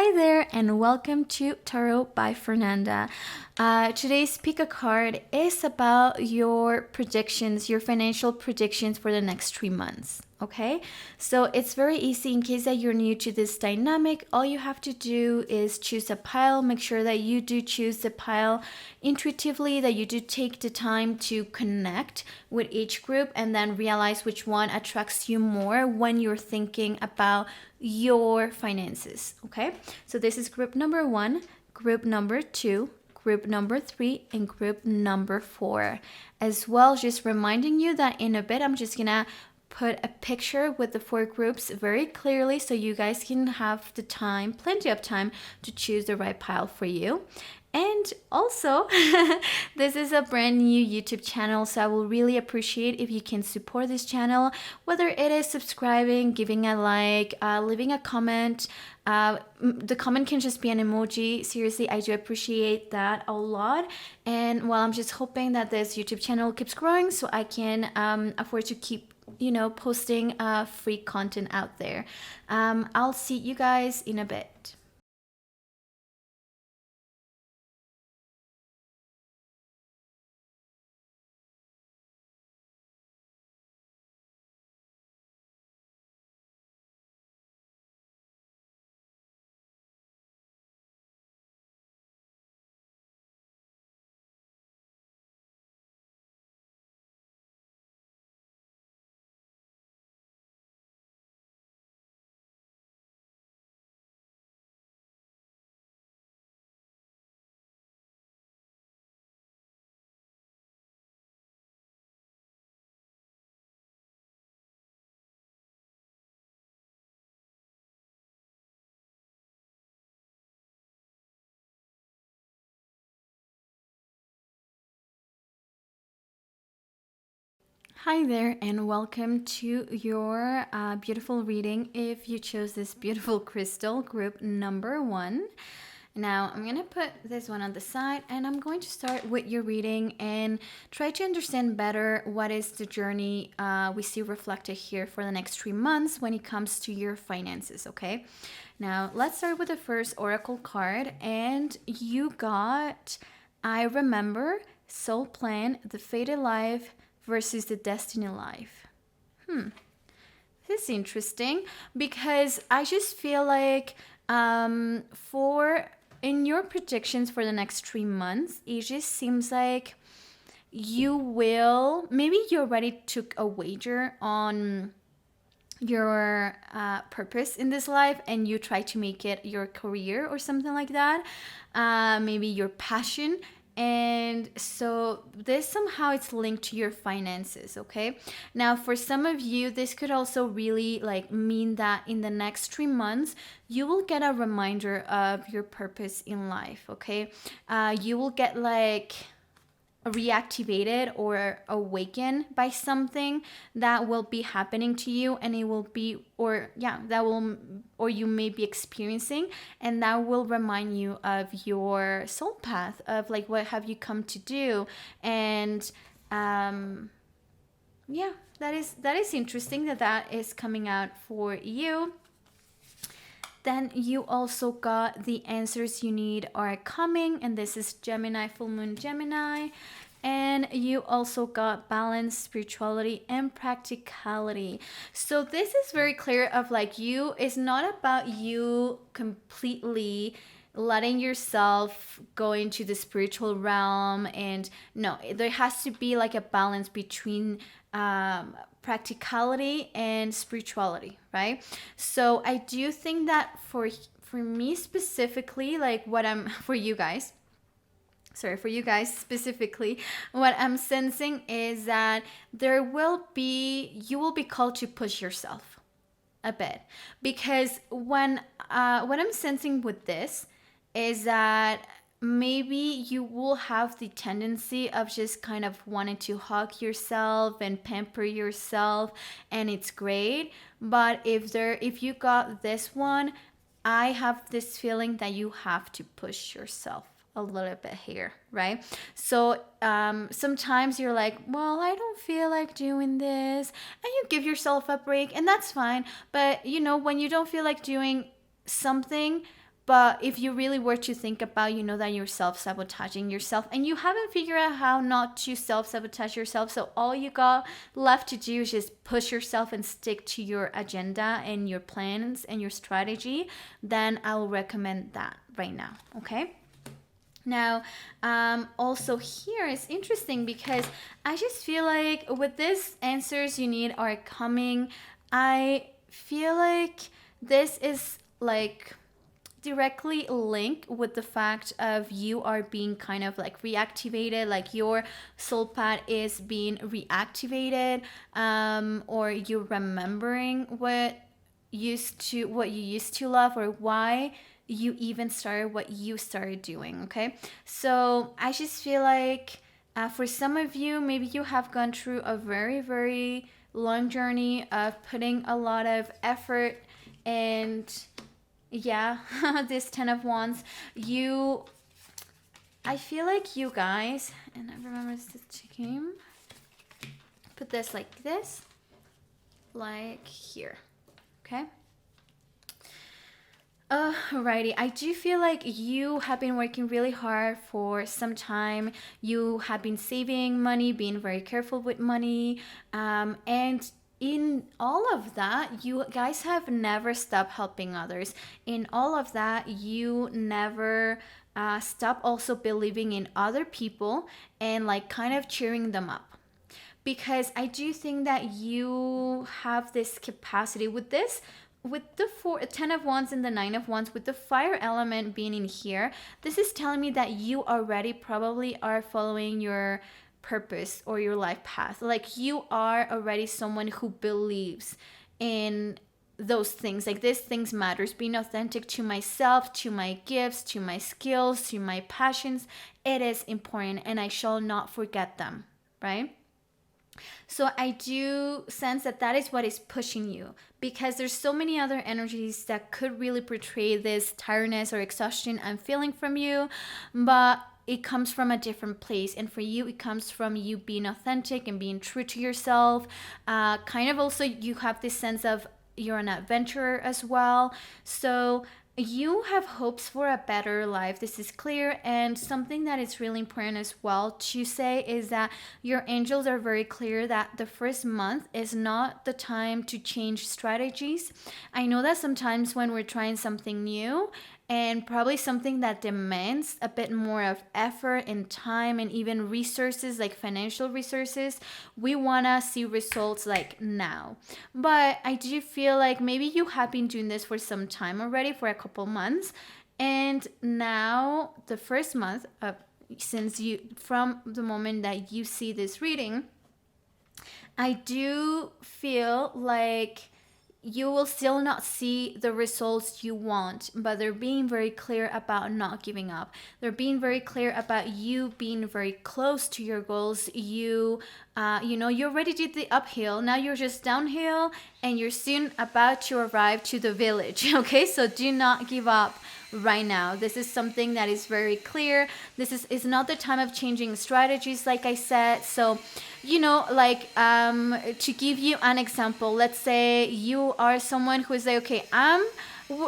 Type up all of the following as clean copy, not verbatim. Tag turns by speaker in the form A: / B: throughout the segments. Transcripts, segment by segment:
A: Hi there, and welcome to Tarot by Fernanda. Today's pick a card is about your predictions, your financial predictions for the next 3 months. Okay, so it's very easy in case that you're new to this dynamic. All you have to do is choose a pile. Make sure that you do choose the pile intuitively, that you do take the time to connect with each group and then realize which one attracts you more when you're thinking about your finances. Okay, so this is group number 1, group number 2, group number 3, and group number 4. As well, just reminding you that in a bit I'm just gonna put a picture with the 4 groups very clearly so you guys can have the time, plenty of time, to choose the right pile for you. And also, this is a brand new YouTube channel, so I will really appreciate if you can support this channel, whether it is subscribing, giving a like, leaving a comment. The comment can just be an emoji. Seriously, I do appreciate that a lot. And well, I'm just hoping that this YouTube channel keeps growing so I can afford to keep posting free content out there. I'll see you guys in a bit. Hi there, and welcome to your beautiful reading. If you chose this beautiful crystal, group number 1. Now, I'm going to put this one on the side, and I'm going to start with your reading and try to understand better what is the journey we see reflected here for the next 3 months when it comes to your finances, okay? Now, let's start with the first oracle card, and you got, I remember, soul plan, the fated life, versus the destiny life. This is interesting because I just feel like for in your predictions for the next 3 months, it just seems like maybe you already took a wager on your purpose in this life and you try to make it your career or something like that, maybe your passion. And so this somehow it's linked to your finances. Okay, now for some of you this could also really like mean that in the next 3 months you will get a reminder of your purpose in life. Okay, you will get like reactivated or awakened by something that will be happening to you, and it will be or you may be experiencing, and that will remind you of your soul path, of like what have you come to do. And yeah, that is interesting that is coming out for you. Then you also got the answers you need are coming, and this is Gemini, full moon Gemini. And you also got balance, spirituality, and practicality. So this is very clear of like it's not about you completely letting yourself go into the spiritual realm. And no, there has to be like a balance between practicality and spirituality, right? So I do think that for me specifically, like what I'm for you guys specifically, what I'm sensing is that you will be called to push yourself a bit, because what I'm sensing with this is that maybe you will have the tendency of just kind of wanting to hug yourself and pamper yourself, and it's great. But if you got this one, I have this feeling that you have to push yourself a little bit here, right? So sometimes you're like, well, I don't feel like doing this, and you give yourself a break, and that's fine. But when you don't feel like doing something, But if you really were to think about, you know that you're self-sabotaging yourself and you haven't figured out how not to self-sabotage yourself. So all you got left to do is just push yourself and stick to your agenda and your plans and your strategy. Then I'll recommend that right now. Okay. Now, also here is interesting because I just feel like with this answers you need are coming. I feel like this is like directly linked with the fact of you are being kind of like reactivated, like your soul path is being reactivated, or you're remembering what you used to love, or why you even started what you started doing. Okay, so I just feel like for some of you, maybe you have gone through a very, very long journey of putting a lot of effort and yeah, this 10 of wands, I feel like you guys, and I remember this came, put this like this, like here. Okay. Alrighty, I do feel like you have been working really hard for some time. You have been saving money, being very careful with money, and in all of that, you guys have never stopped helping others. In all of that, you never stop also believing in other people and like kind of cheering them up, because I do think that you have this capacity with this, with the 10 of wands and the 9 of wands, with the fire element being in here. This is telling me that you already probably are following your purpose or your life path. Like you are already someone who believes in those things, like these things matters, being authentic to myself, to my gifts, to my skills, to my passions. It is important and I shall not forget them, right? So I do sense that that is what is pushing you, because there's so many other energies that could really portray this tiredness or exhaustion I'm feeling from you, but it comes from a different place. And for you, it comes from you being authentic and being true to yourself. Kind of also you have this sense of you're an adventurer as well. So you have hopes for a better life. This is clear. And something that is really important as well to say is that your angels are very clear that the first month is not the time to change strategies. I know that sometimes when we're trying something new, and probably something that demands a bit more of effort and time and even resources, like financial resources, we want to see results like now. But I do feel like maybe you have been doing this for some time already, for a couple months, and now the first month of, since you, from the moment that you see this reading, I do feel like you will still not see the results you want, but they're being very clear about not giving up. They're being very clear about you being very close to your goals. You know, you already did the uphill. Now you're just downhill and you're soon about to arrive to the village. Okay, so do not give up right now. This is something that is very clear. This is not the time of changing strategies, like I said. So, you know, like to give you an example, let's say you are someone who is like, okay,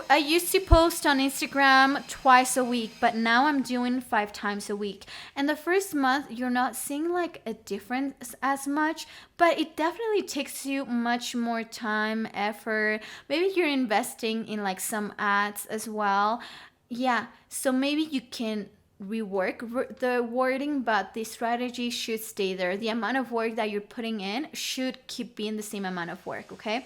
A: I used to post on Instagram twice a week, but now I'm doing 5 times a week. And the first month, you're not seeing like a difference as much, but it definitely takes you much more time, effort. Maybe you're investing in like some ads as well. Yeah, so maybe you can rework the wording, but the strategy should stay there. The amount of work that you're putting in should keep being the same amount of work, okay?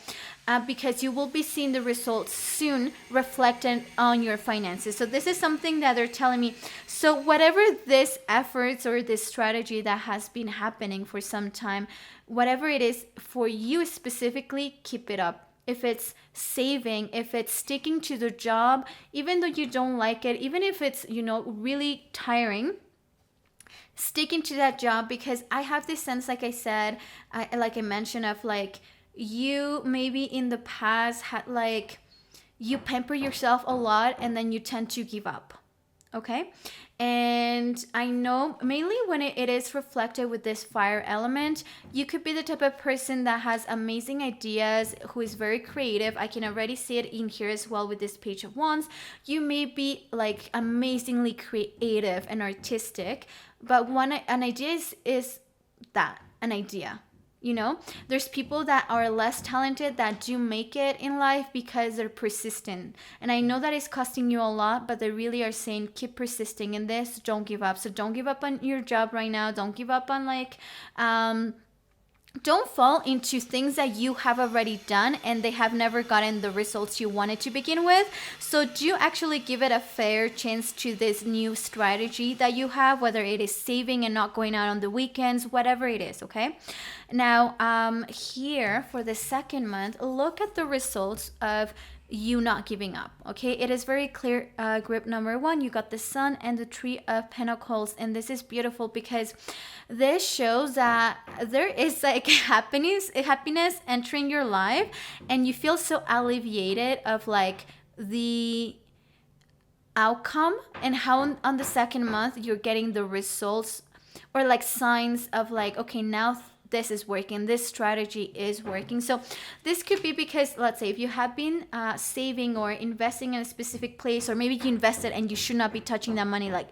A: Because you will be seeing the results soon reflected on your finances. So this is something that they're telling me. So whatever this efforts or this strategy that has been happening for some time, whatever it is for you specifically, keep it up. If it's saving, if it's sticking to the job, even though you don't like it, even if it's, you know, really tiring, sticking to that job, because I have this sense, like I said, like I mentioned, of like you maybe in the past had like, you pamper yourself a lot and then you tend to give up. Okay. And I know mainly when it is reflected with this fire element, you could be the type of person that has amazing ideas, who is very creative. I can already see it in here as well with this Page of Wands. You may be like amazingly creative and artistic, but an idea is that an idea. There's people that are less talented that do make it in life because they're persistent. And I know that is costing you a lot, but they really are saying keep persisting in this. Don't give up. So don't give up on your job right now. Don't give up on don't fall into things that you have already done and they have never gotten the results you wanted to begin with. So do actually give it a fair chance to this new strategy that you have, whether it is saving and not going out on the weekends, whatever it is. Okay. Now, here for the second month, look at the results of you not giving up. Okay, it is very clear. Group number one, you got the Sun and the Three of Pentacles, and this is beautiful because this shows that there is like happiness entering your life, and you feel so alleviated of like the outcome, and how on the second month you're getting the results or like signs of like, okay, now this is working, this strategy is working. So this could be because, let's say, if you have been saving or investing in a specific place, or maybe you invested and you should not be touching that money, like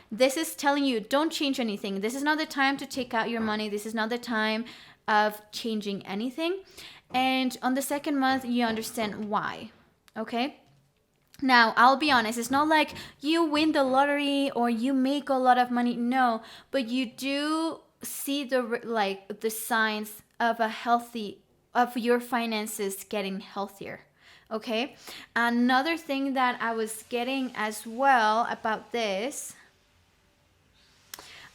A: this is telling you don't change anything. This is not the time to take out your money. This is not the time of changing anything. And on the second month you understand why. Okay. Now, I'll be honest, it's not like you win the lottery or you make a lot of money. No, but you do see the signs of of your finances getting healthier. Okay. Another thing that I was getting as well about this.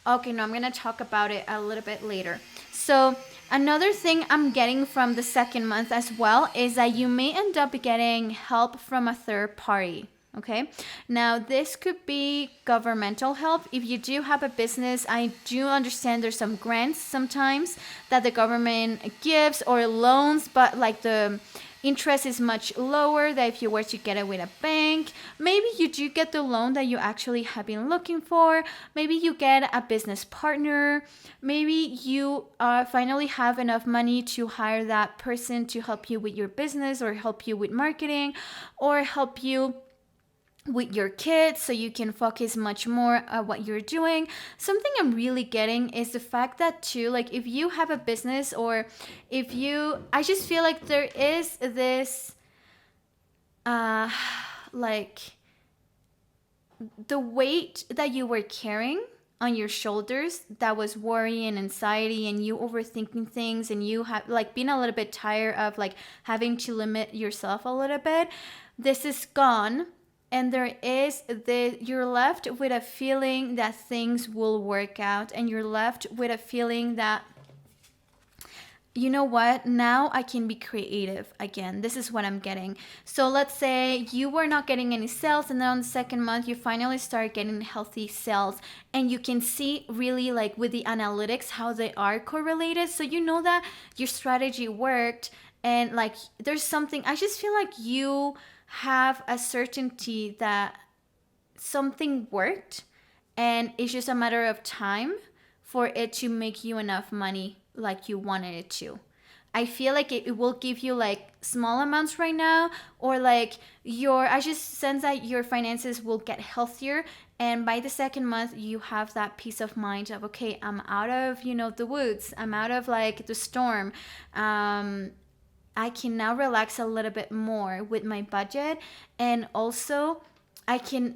A: Okay, no, I'm going to talk about it a little bit later. So another thing I'm getting from the second month as well is that you may end up getting help from a third party. Okay. Now, this could be governmental help. If you do have a business, I do understand there's some grants sometimes that the government gives, or loans, but like the interest is much lower than if you were to get it with a bank. Maybe you do get the loan that you actually have been looking for. Maybe you get a business partner. Maybe you finally have enough money to hire that person to help you with your business, or help you with marketing, or help you with your kids so you can focus much more on what you're doing. Something I'm really getting is the fact that too, like if you have a business, or if you, I just feel like there is this like the weight that you were carrying on your shoulders, that was worry and anxiety, and you overthinking things, and you have like been a little bit tired of like having to limit yourself a little bit. This is gone. And you're left with a feeling that things will work out, and you're left with a feeling that, you know what, now I can be creative again. This is what I'm getting. So let's say you were not getting any sales, and then on the second month you finally start getting healthy sales, and you can see really like with the analytics how they are correlated. So you know that your strategy worked, and like there's something, I just feel like you have a certainty that something worked, and it's just a matter of time for it to make you enough money like you wanted it to. I feel like it will give you like small amounts right now, or like I just sense that your finances will get healthier, and by the second month you have that peace of mind of, okay, I'm out of the woods, I'm out of like the storm. I can now relax a little bit more with my budget, and also I can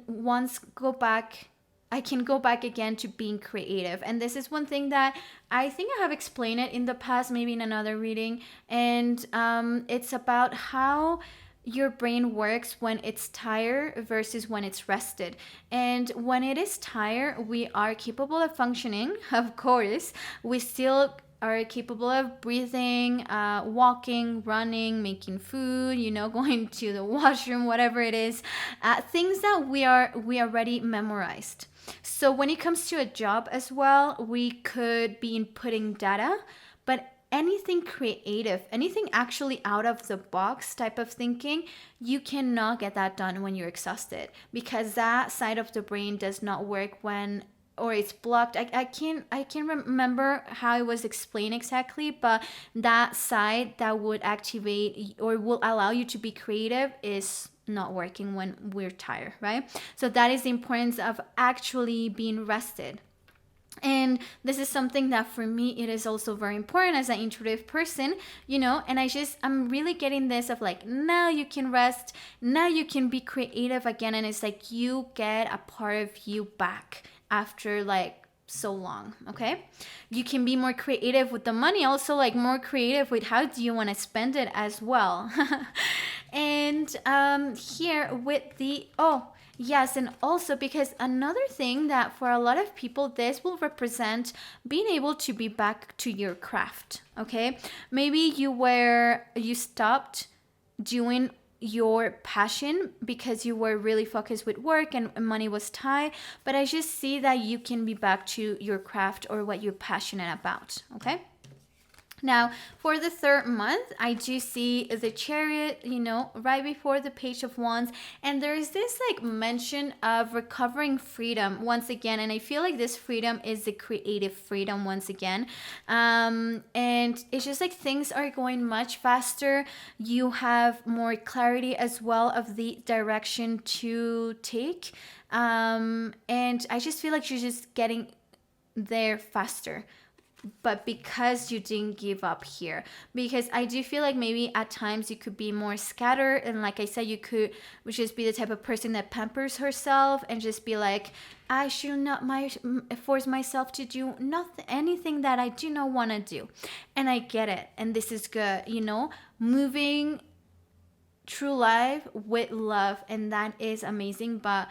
A: go back again to being creative. And this is one thing that I think I have explained it in the past, maybe in another reading, and it's about how your brain works when it's tired versus when it's rested. And when it is tired, we are capable of functioning, of course. We still are capable of breathing, walking, running, making food, going to the washroom, whatever it is, things that we already memorized. So when it comes to a job as well, we could be inputting data, but anything creative, anything actually out of the box type of thinking, you cannot get that done when you're exhausted, because that side of the brain does not work when, or it's blocked. I can't remember how it was explained exactly, but that side that would activate or will allow you to be creative is not working when we're tired, right? So that is the importance of actually being rested. And this is something that for me it is also very important as an intuitive person, and I'm really getting this of like, now you can rest, now you can be creative again, and it's like you get a part of you back after like so long. Okay, you can be more creative with the money, also like more creative with how do you want to spend it as well. And here with the yes, and also because another thing that for a lot of people, this will represent being able to be back to your craft. Okay, maybe you stopped doing your passion because you were really focused with work and money was tight, but I just see that you can be back to your craft or what you're passionate about. Okay. Now, for the third month, I do see the Chariot, right before the Page of Wands. And there's this like mention of recovering freedom once again. And I feel like this freedom is the creative freedom once again. And it's just like things are going much faster. You have more clarity as well of the direction to take. And I just feel like you're just getting there faster, but because you didn't give up here, because I do feel like maybe at times you could be more scattered, and like I said, you could just be the type of person that pampers herself and just be like, I should not force myself to do anything that I do not want to do. And I get it, and this is good, moving through life with love, and that is amazing. But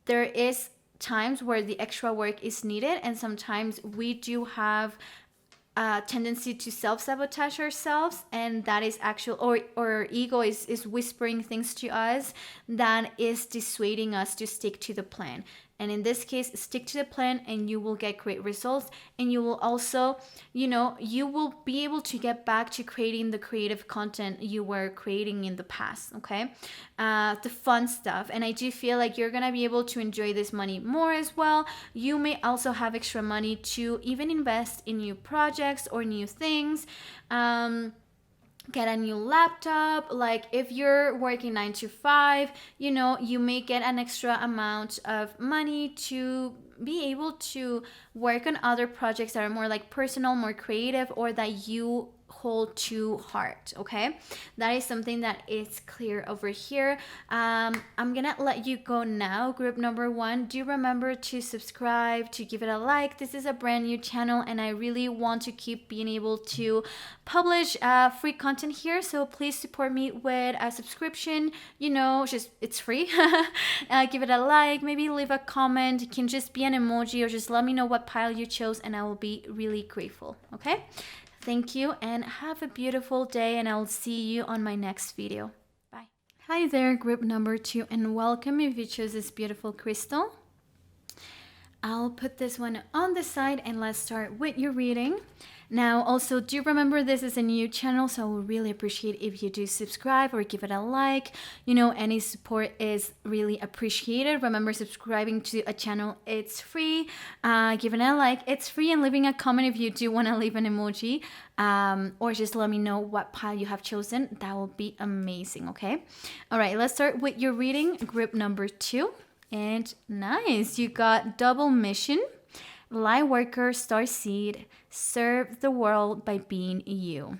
A: there is times where the extra work is needed, and sometimes we do have a tendency to self-sabotage ourselves, and that is actual, or our ego is whispering things to us that is dissuading us to stick to the plan. And in this case, stick to the plan and you will get great results. And you will also, you will be able to get back to creating the creative content you were creating in the past, okay? The fun stuff. And I do feel like you're going to be able to enjoy this money more as well. You may also have extra money to even invest in new projects or new things. Get a new laptop. Like if you're working 9 to 5, you may get an extra amount of money to be able to work on other projects that are more like personal, more creative, or that you hold to heart. Okay, that is something that is clear over here. I'm gonna let you go now. Group number 1, do remember to subscribe, to give it a like. This is a brand new channel and I really want to keep being able to publish free content here, so please support me with a subscription. Just it's free. Give it a like, maybe leave a comment. It can just be an emoji, or just let me know what pile you chose and I will be really grateful. Okay, thank you and have a beautiful day, and I'll see you on my next video. Bye. Hi there, group number 2, and welcome if you chose this beautiful crystal. I'll put this one on the side and let's start with your reading. Now, also do remember this is a new channel, so I would really appreciate if you do subscribe or give it a like. Any support is really appreciated. Remember, subscribing to a channel, it's free. Giving a like, it's free, and leaving a comment if you do want to leave an emoji, or just let me know what pile you have chosen. That will be amazing, okay? All right, let's start with your reading, group number 2. And nice, you got double mission, light worker, star seed, serve the world by being you.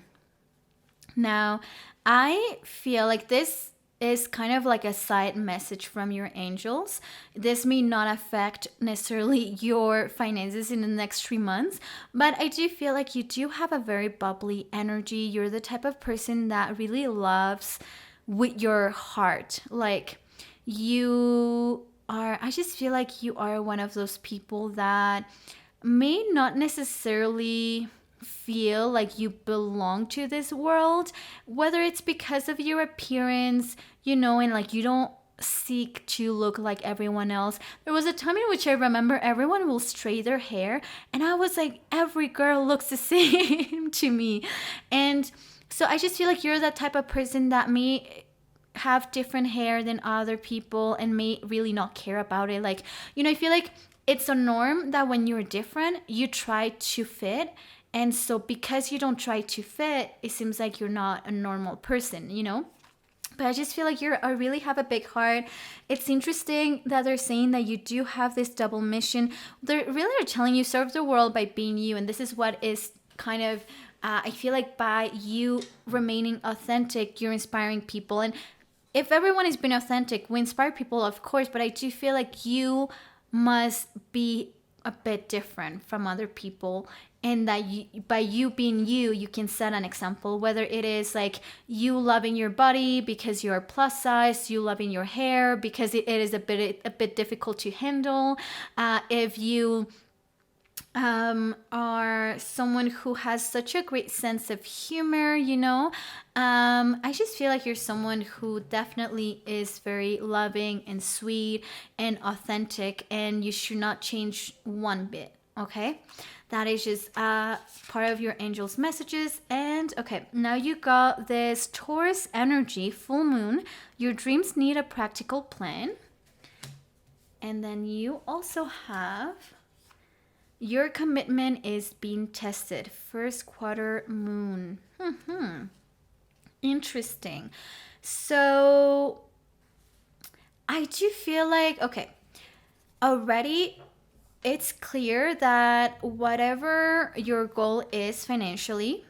A: Now, I feel like this is kind of like a side message from your angels. This may not affect necessarily your finances in the next 3 months, but I do feel like you do have a very bubbly energy. You're the type of person that really loves with your heart. Like I just feel like you are one of those people that may not necessarily feel like you belong to this world, whether it's because of your appearance, and like you don't seek to look like everyone else. There was a time in which I remember everyone will straighten their hair, and I was like, every girl looks the same to me. And so I just feel like you're that type of person that may have different hair than other people and may really not care about it. Like, I feel like it's a norm that when you're different, you try to fit. And so because you don't try to fit, it seems like you're not a normal person. But I just feel like I really have a big heart. It's interesting that they're saying that you do have this double mission. They really are telling you serve the world by being you. And this is what is kind of, I feel like by you remaining authentic, you're inspiring people. And if everyone is being authentic, we inspire people, of course. But I do feel like you must be a bit different from other people, and that by you being you, you can set an example, whether it is like you loving your body because you're plus size, you loving your hair because it is a bit difficult to handle, if you are someone who has such a great sense of humor. I just feel like you're someone who definitely is very loving and sweet and authentic, and you should not change one bit. Okay, that is just part of your angel's messages. And okay, now you got this Taurus energy, full moon. Your dreams need a practical plan. And then you also have your commitment is being tested, first quarter moon. Interesting. So I do feel like, okay, already it's clear that whatever your goal is financially,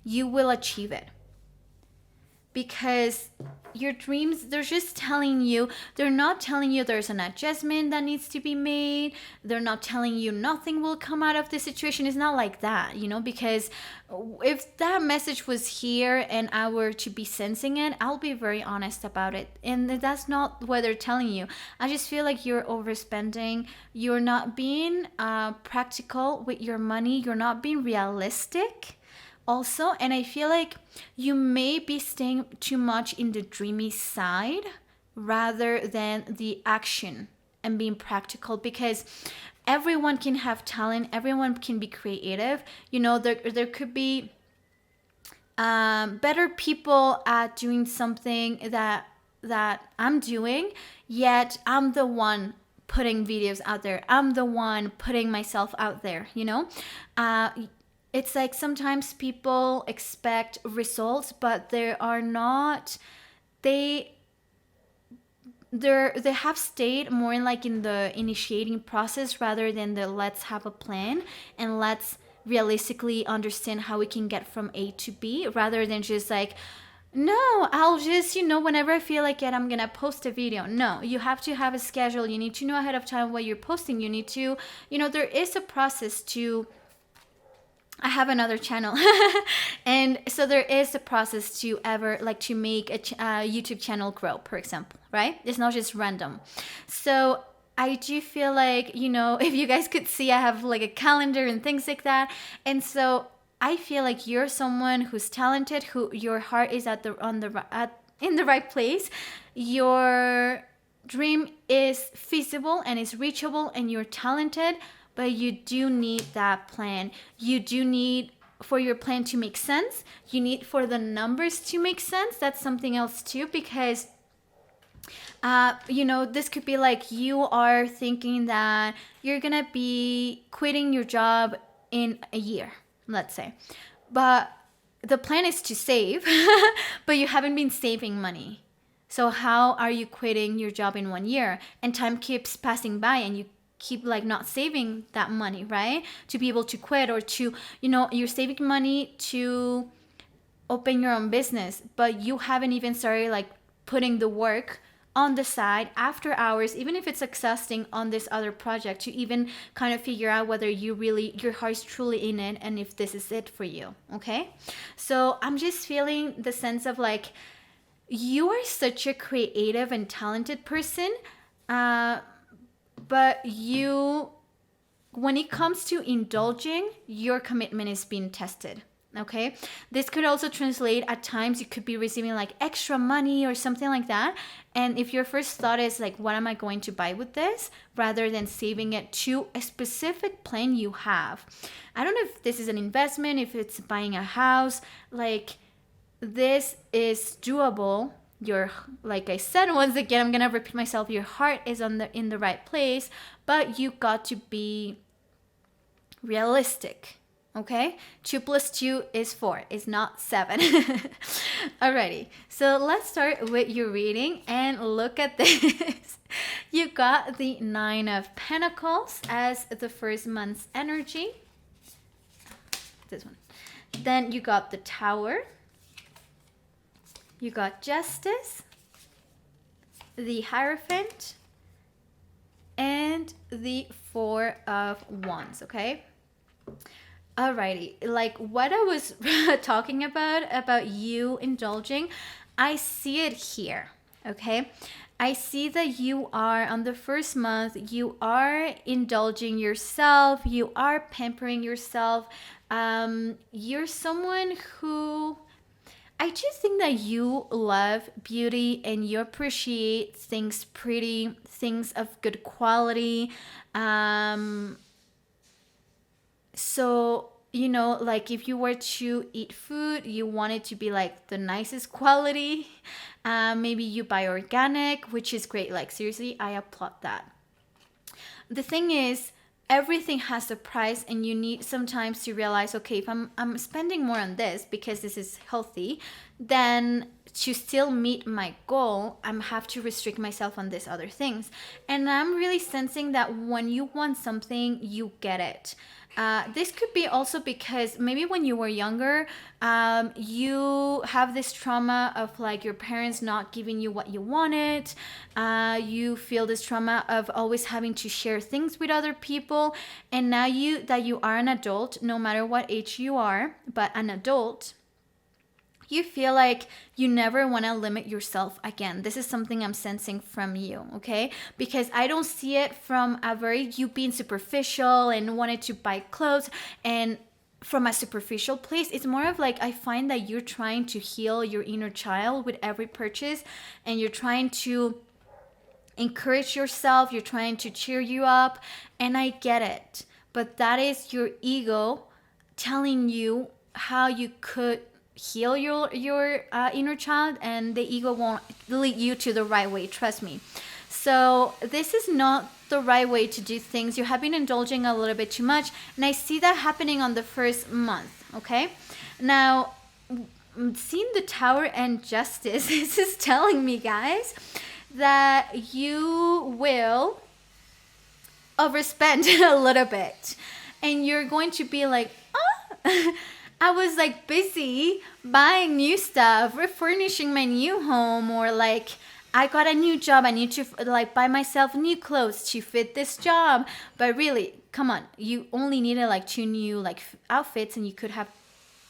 A: you will achieve it. Because your dreams, they're just telling you, they're not telling you there's an adjustment that needs to be made. They're not telling you nothing will come out of the situation. It's not like that, because if that message was here and I were to be sensing it, I'll be very honest about it. And that's not what they're telling you. I just feel like you're overspending. You're not being practical with your money. You're not being realistic. Also, and I feel like you may be staying too much in the dreamy side rather than the action and being practical, because everyone can have talent, everyone can be creative. There could be better people at doing something that I'm doing, yet I'm the one putting videos out there. I'm the one putting myself out there, It's like sometimes people expect results, but they are not. They have stayed more in like in the initiating process rather than the let's have a plan and let's realistically understand how we can get from A to B, rather than just like, no, I'll just, whenever I feel like it, I'm going to post a video. No, you have to have a schedule. You need to know ahead of time what you're posting. You need to, there is a process to. I have another channel and so there is a process to to make a YouTube channel grow, for example, right? It's not just random. So I do feel like, if you guys could see, I have like a calendar and things like that. And so I feel like you're someone who's talented, who your heart is in the right place. Your dream is feasible and is reachable, and you're talented. But you do need that plan. You do need for your plan to make sense. You need for the numbers to make sense. That's something else too, because this could be like you are thinking that you're gonna be quitting your job in a year, let's say. But the plan is to save, but you haven't been saving money. So how are you quitting your job in 1 year? And time keeps passing by and you keep like not saving that money, right? To be able to quit, or to, you're saving money to open your own business, but you haven't even started like putting the work on the side after hours, even if it's exhausting, on this other project, to even kind of figure out whether your heart is truly in it and if this is it for you. Okay, so I'm just feeling the sense of like you are such a creative and talented person, but when it comes to indulging, your commitment is being tested. Okay, this could also translate at times you could be receiving like extra money or something like that, and if your first thought is like, what am I going to buy with this, rather than saving it to a specific plan you have. I don't know if this is an investment, if it's buying a house, like this is doable. Your, like I said, once again, I'm gonna repeat myself, your heart is in the right place, but you got to be realistic. Okay, 2 plus 2 is 4, it's not 7. Alrighty, so let's start with your reading and look at this. You got the 9 of Pentacles as the first month's energy. This one. Then you got the Tower. You got Justice, the Hierophant, and the 4 of Wands, okay? Alrighty, like what I was talking about you indulging, I see it here, okay? I see that you are on the first month, you are indulging yourself, you are pampering yourself. You're someone who, I just think that you love beauty and you appreciate things pretty, things of good quality. So, you know, like if you were to eat food, you want it to be like the nicest quality. Maybe you buy organic, which is great. Like seriously, I applaud that. The thing is, everything has a price, and you need sometimes to realize, okay, if I'm spending more on this because this is healthy, then to still meet my goal, I have to restrict myself on these other things. And I'm really sensing that when you want something, you get it. This could be also because maybe when you were younger, you have this trauma of like your parents not giving you what you wanted. You feel this trauma of always having to share things with other people. And now that you are an adult, no matter what age you are, but an adult, you feel like you never want to limit yourself again. This is something I'm sensing from you, okay? Because I don't see it from a very you being superficial and wanted to buy clothes and from a superficial place. It's more of like I find that you're trying to heal your inner child with every purchase, and you're trying to encourage yourself, you're trying to cheer you up, and I get it. But that is your ego telling you how you could heal your inner child, and the ego won't lead you to the right way, trust me. So this is not the right way to do things. You have been indulging a little bit too much, and I see that happening on the first month, okay? Now, seeing the Tower and Justice, this is telling me, guys, that you will overspend a little bit, and you're going to be like, oh, I was like busy buying new stuff, refurnishing my new home, or like I got a new job, I need to like buy myself new clothes to fit this job. But really, come on, you only needed like 2 new like outfits, and you could have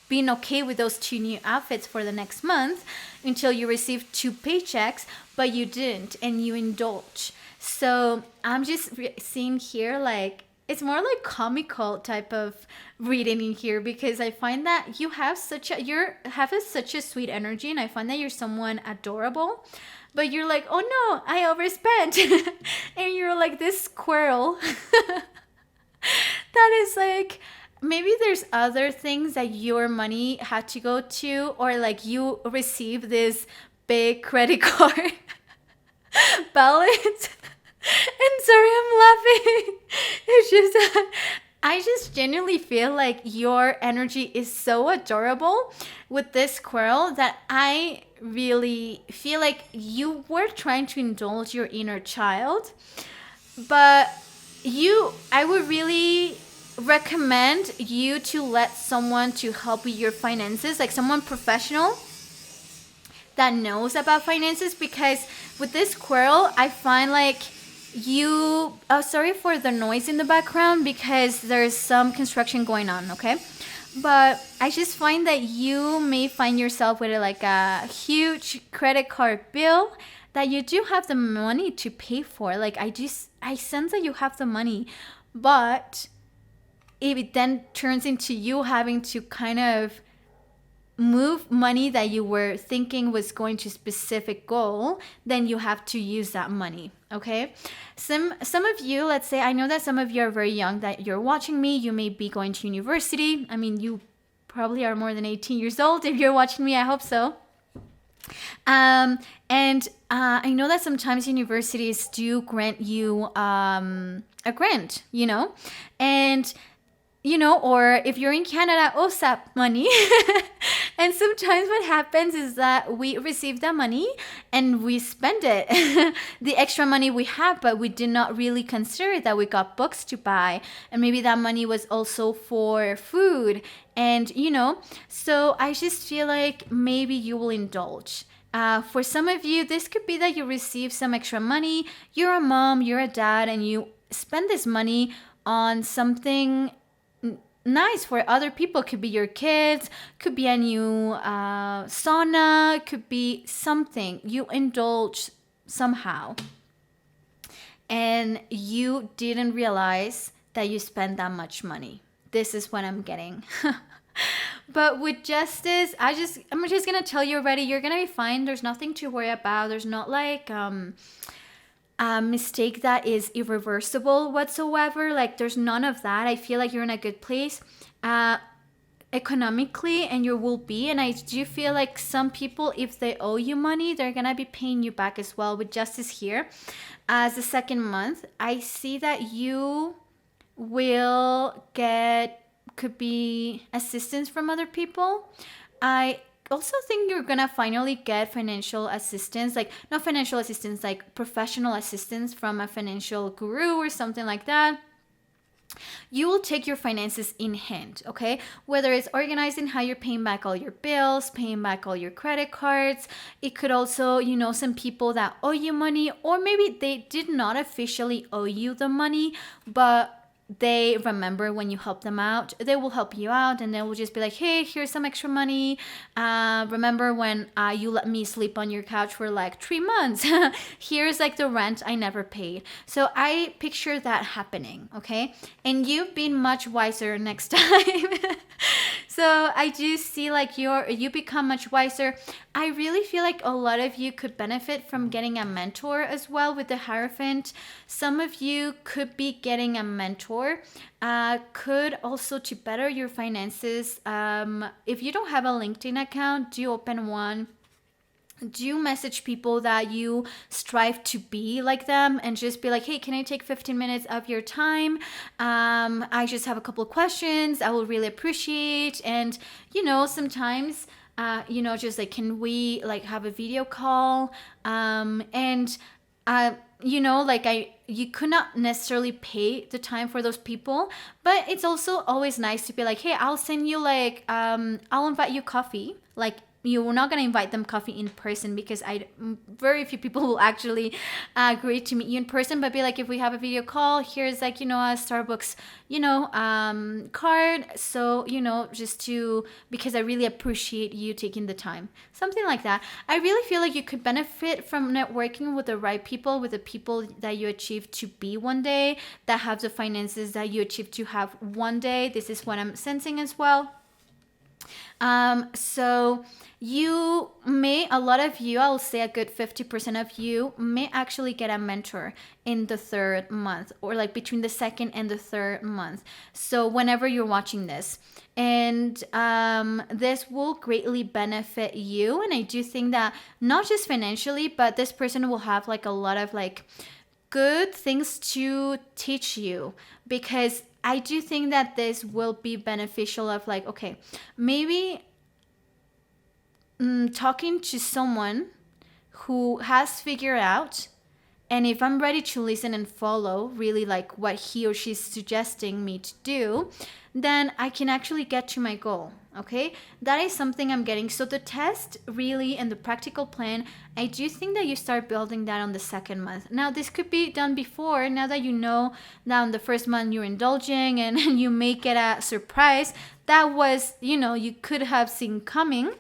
A: been okay with those 2 new outfits for the next month until you received 2 paychecks, but you didn't, and you indulge. So I'm just seeing here like it's more like comical type of reading in here, because I find that you have such a sweet energy, and I find that you're someone adorable, but you're like, oh no, I overspent. And you're like this squirrel that is like, maybe there's other things that your money had to go to, or like you receive this big credit card balance. And sorry, I'm laughing. It's just I just genuinely feel like your energy is so adorable with this squirrel that I really feel like you were trying to indulge your inner child. But I would really recommend you to let someone to help with your finances, like someone professional that knows about finances, because with this squirrel, I find like sorry for the noise in the background because there's some construction going on, okay? But I just find that you may find yourself with like a huge credit card bill that you do have the money to pay for. Like I sense that you have the money, but it then turns into you having to kind of move money that you were thinking was going to a specific goal, then you have to use that money. Okay. Some of you, let's say, I know that some of you are very young that you're watching me. You may be going to university. I mean, you probably are more than 18 years old if you're watching me. I hope so. And I know that sometimes universities do grant you a grant, and or if you're in Canada, OSAP money. And sometimes what happens is that we receive that money and we spend it, the extra money we have, but we did not really consider that we got books to buy. And maybe that money was also for food. And, so I just feel like maybe you will indulge. For some of you, this could be that you receive some extra money. You're a mom, you're a dad, and you spend this money on something nice for other people. Could be your kids, could be a new sauna, could be something. You indulge somehow. And you didn't realize that you spent that much money. This is what I'm getting. But with justice, I'm just gonna tell you already, you're gonna be fine. There's nothing to worry about. There's not like a mistake that is irreversible whatsoever. Like, there's none of that. I feel like you're in a good place economically, and you will be. And I do feel like some people, if they owe you money, they're gonna be paying you back as well. With justice here, as the second month, I see that you will get, could be assistance from other people. I also think you're gonna finally get financial assistance, like not financial assistance, like professional assistance from a financial guru or something like that. You will take your finances in hand, okay? Whether it's organizing how you're paying back all your bills, paying back all your credit cards. It could also, some people that owe you money, or maybe they did not officially owe you the money, but they remember when you help them out. They will help you out, and they will just be like, hey, here's some extra money. Remember when you let me sleep on your couch for like 3 months? Here's like the rent I never paid. So I picture that happening, okay? And you've been much wiser next time. So I do see like you become much wiser. I really feel like a lot of you could benefit from getting a mentor as well with the Hierophant. Some of you could be getting a mentor. Could also to better your finances. If you don't have a LinkedIn account, do open one. Do message people that you strive to be like them, and just be like, hey, can I take 15 minutes of your time? I just have a couple of questions. I will really appreciate. And sometimes just like, can we like have a video call? You could not necessarily pay the time for those people, but it's also always nice to be like, hey, I'll send you like, I'll invite you coffee. Like, you're not going to invite them coffee in person, because very few people will actually agree to meet you in person. But be like, if we have a video call, here's like, a Starbucks, card. So, because I really appreciate you taking the time. Something like that. I really feel like you could benefit from networking with the right people, with the people that you achieve to be one day, that have the finances that you achieve to have one day. This is what I'm sensing as well. So a lot of you, I'll say a good 50% of you may actually get a mentor in the third month, or like between the second and the third month. So whenever you're watching this, and this will greatly benefit you. And I do think that not just financially, but this person will have like a lot of like good things to teach you, because I do think that this will be beneficial of like, okay, maybe talking to someone who has figured out, and if I'm ready to listen and follow really like what he or she's suggesting me to do, then I can actually get to my goal. Okay, that is something I'm getting. So the test really, and the practical plan, I do think that you start building that on the second month. Now, this could be done before. Now that you know that in the first month you're indulging, and you may get a surprise that was, you could have seen coming.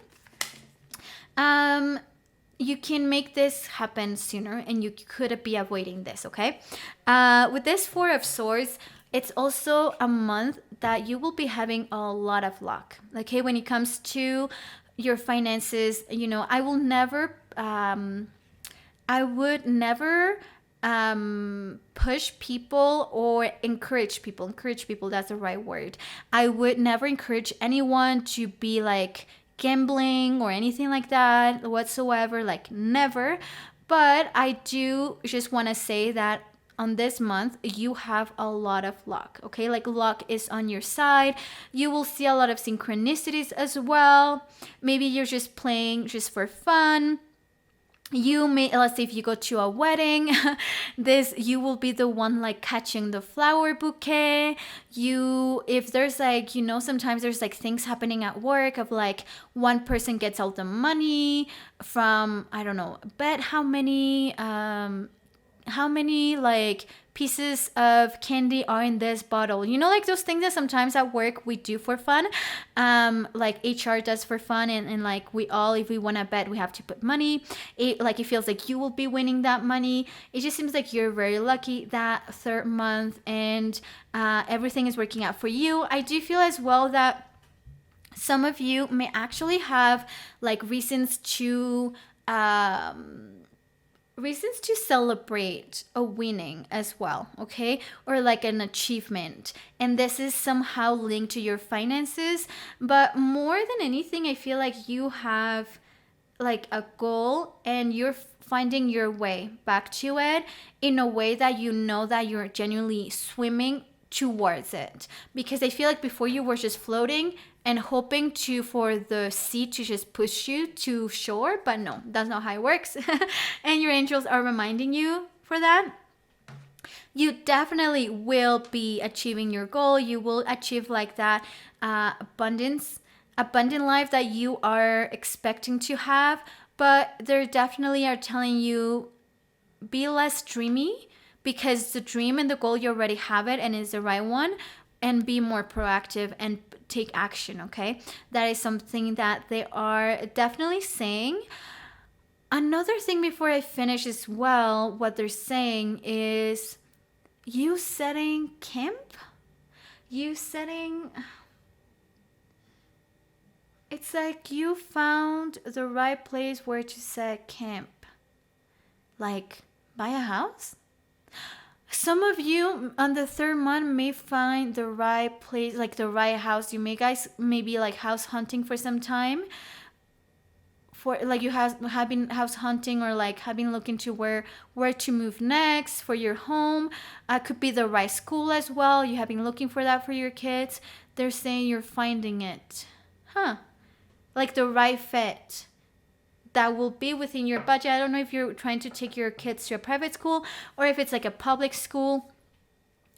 A: You can make this happen sooner, and you could be avoiding this, okay? With this Four of Swords, it's also a month that you will be having a lot of luck, okay? When it comes to your finances. I would never push people or encourage people. Encourage people, that's the right word. I would never encourage anyone to be like gambling or anything like that whatsoever, like never. But I do just want to say that on this month you have a lot of luck. Okay, like luck is on your side. You will see a lot of synchronicities as well. Maybe you're just playing just for fun. You may, let's say if you go to a wedding, this, you will be the one like catching the flower bouquet. If there's like, sometimes there's like things happening at work of like one person gets all the money from, I don't know, bet how many like pieces of candy are in this bottle, like those things that sometimes at work we do for fun, like HR does for fun, and like we all, if we want to bet, we have to put money. It feels like you will be winning that money. It just seems like you're very lucky that third month, and everything is working out for you. I do feel as well that some of you may actually have like reasons to celebrate a winning as well, okay? Or like an achievement. And this is somehow linked to your finances. But more than anything, I feel like you have like a goal and you're finding your way back to it in a way that you know that you're genuinely swimming towards it. Because I feel like before you were just floating and hoping for the sea to just push you to shore, but no, that's not how it works. And your angels are reminding you for that. You definitely will be achieving your goal. You will achieve like that abundant life that you are expecting to have. But they definitely are telling you, be less dreamy, because the dream and the goal, you already have it and is the right one, and be more proactive and take action, okay? That is something that they are definitely saying. Another thing before I finish as well, what they're saying is you setting camp? It's like you found the right place where to set camp. Like, buy a house? Some of you on the third month may find the right place, like the right house. You may be like house hunting for some time. For like you have been house hunting, or like have been looking to where to move next for your home. Could be the right school as well. You have been looking for that for your kids. They're saying you're finding it. Like the right fit that will be within your budget. I don't know if you're trying to take your kids to a private school or if it's like a public school,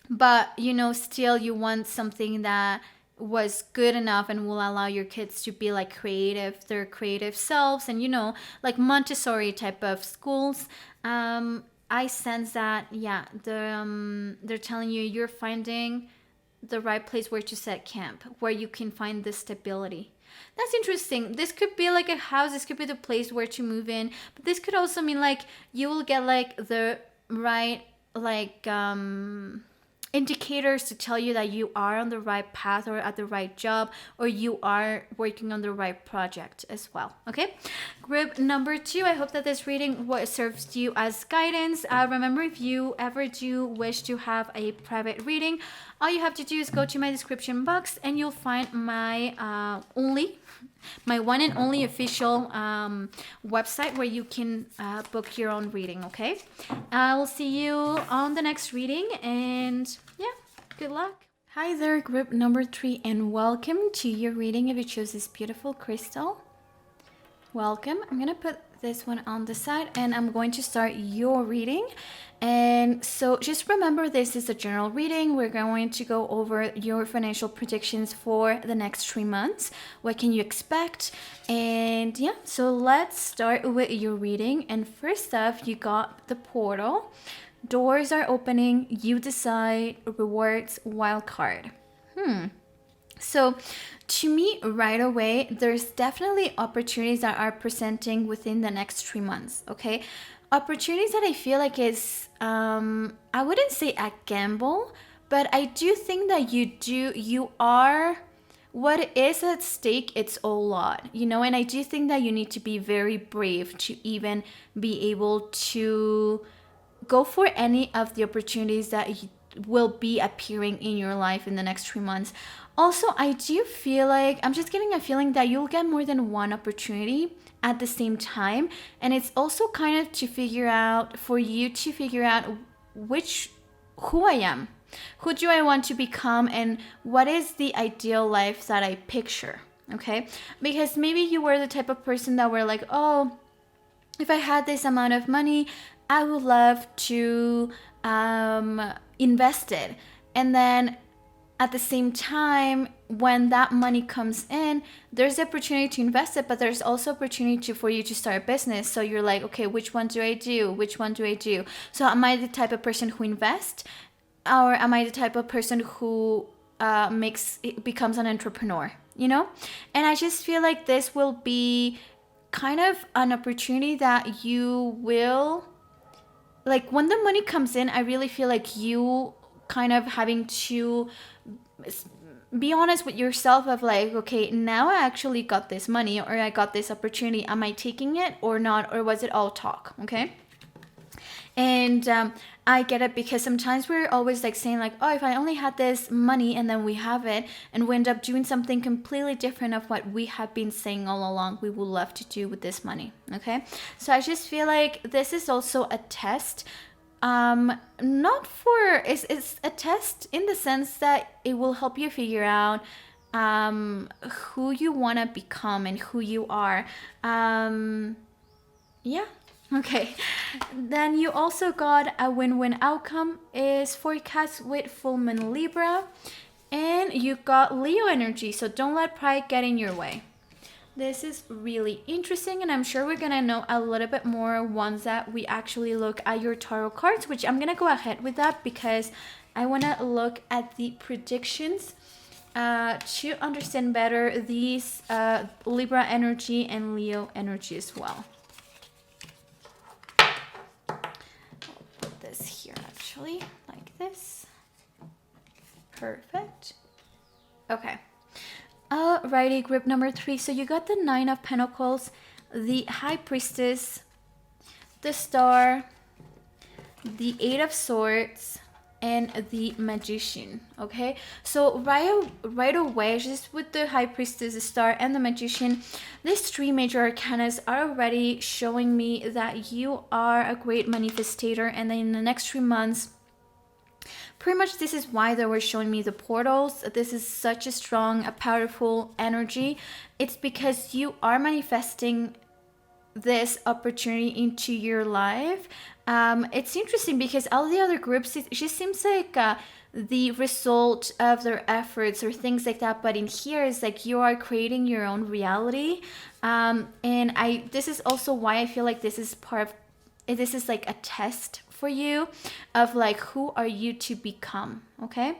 A: but still you want something that was good enough and will allow your kids to be like their creative selves, and like Montessori type of schools. I sense that, yeah, they're telling you you're finding the right place where to set camp, where you can find this stability. That's interesting. This could be like a house. This could be the place where to move in. But this could also mean like you will get like the right like indicators to tell you that you are on the right path or at the right job, or you are working on the right project as well. Okay, group number 2, I hope that this reading serves you as guidance. Remember, if you ever do wish to have a private reading, all you have to do is go to my description box and you'll find my one and only official website where you can book your own reading. Okay, I will see you on the next reading, and yeah, good luck. Hi there, group number 3, and welcome to your reading. If you chose this beautiful crystal, welcome. I'm gonna put this one on the side and I'm going to start your reading. And so just remember, this is a general reading. We're going to go over your financial predictions for the next 3 months. What can you expect? And yeah, so let's start with your reading. And first off, you got the portal. Doors are opening. You decide. Rewards. Wild card. So to me, right away, there's definitely opportunities that are presenting within the next 3 months, okay? Opportunities that I feel like is, I wouldn't say a gamble, but I do think that you are what is at stake, it's a lot, and I do think that you need to be very brave to even be able to go for any of the opportunities that will be appearing in your life in the next 3 months. Also, I do feel like I'm just getting a feeling that you'll get more than one opportunity at the same time. And it's also kind of for you to figure out who I am. Who do I want to become, and what is the ideal life that I picture? Okay? Because maybe you were the type of person that were like, oh, if I had this amount of money, I would love to invest it. And then at the same time, when that money comes in, there's the opportunity to invest it, but there's also opportunity for you to start a business. So you're like, okay, which one do I do? Which one do I do? So am I the type of person who invests, or am I the type of person who becomes an entrepreneur? And I just feel like this will be kind of an opportunity that you will, like, when the money comes in, I really feel like you kind of having to be honest with yourself of like, okay, now I actually got this money, or I got this opportunity. Am I taking it or not? Or was it all talk? Okay. And I get it, because sometimes we're always like saying like, oh, if I only had this money, and then we have it and we end up doing something completely different of what we have been saying all along we would love to do with this money. Okay. So I just feel like this is also a test. Not for, it's a test in the sense that it will help you figure out who you want to become and who you are. Yeah. Okay. Then you also got a win-win outcome is forecast with full moon Libra, and you got Leo energy. So don't let pride get in your way. This is really interesting, and I'm sure we're gonna know a little bit more once that we actually look at your tarot cards, which I'm gonna go ahead with that because I want to look at the predictions to understand better these Libra energy and Leo energy as well. I'll put this here actually, like this. Perfect. Okay. Alrighty, group number 3. So you got the 9 of Pentacles, the High Priestess, the Star, the 8 of Swords, and the Magician. Okay, so right away, just with the High Priestess, the Star, and the Magician, these 3 major arcanas are already showing me that you are a great manifestator, and then in the next 3 months, pretty much this is why they were showing me the portals. This is such a strong, a powerful energy. It's because you are manifesting this opportunity into your life. It's interesting because all the other groups, it just seems like the result of their efforts or things like that. But in here, it's like you are creating your own reality. And this is also why I feel like this is like a test for you of like, who are you to become? Okay.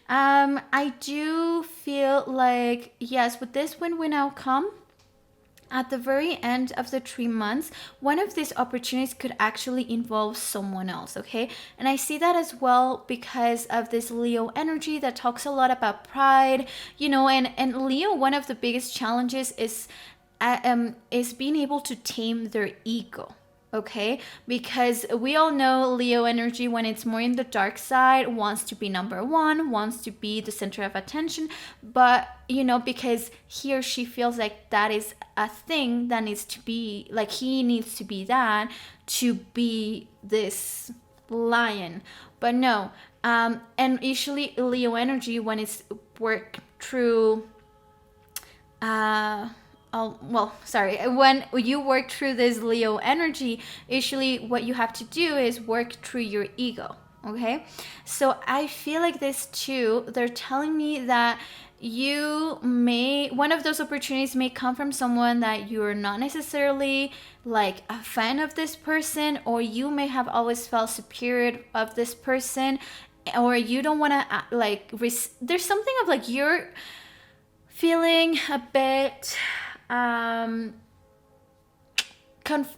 A: I do feel like, yes, with this win-win outcome, at the very end of the 3 months, one of these opportunities could actually involve someone else, okay? And I see that as well because of this Leo energy that talks a lot about pride, and Leo, one of the biggest challenges is being able to tame their ego. Okay, because we all know Leo energy, when it's more in the dark side, wants to be number one, wants to be the center of attention. But, because he or she feels like that is a thing that needs to be, like he needs to be that to be this lion. But no, and usually Leo energy, when it's worked through, when you work through this Leo energy, usually what you have to do is work through your ego. Okay, so I feel like this too, they're telling me that one of those opportunities may come from someone that you're not necessarily like a fan of this person, or you may have always felt superior of this person, or you don't want to there's something of like you're feeling a bit kind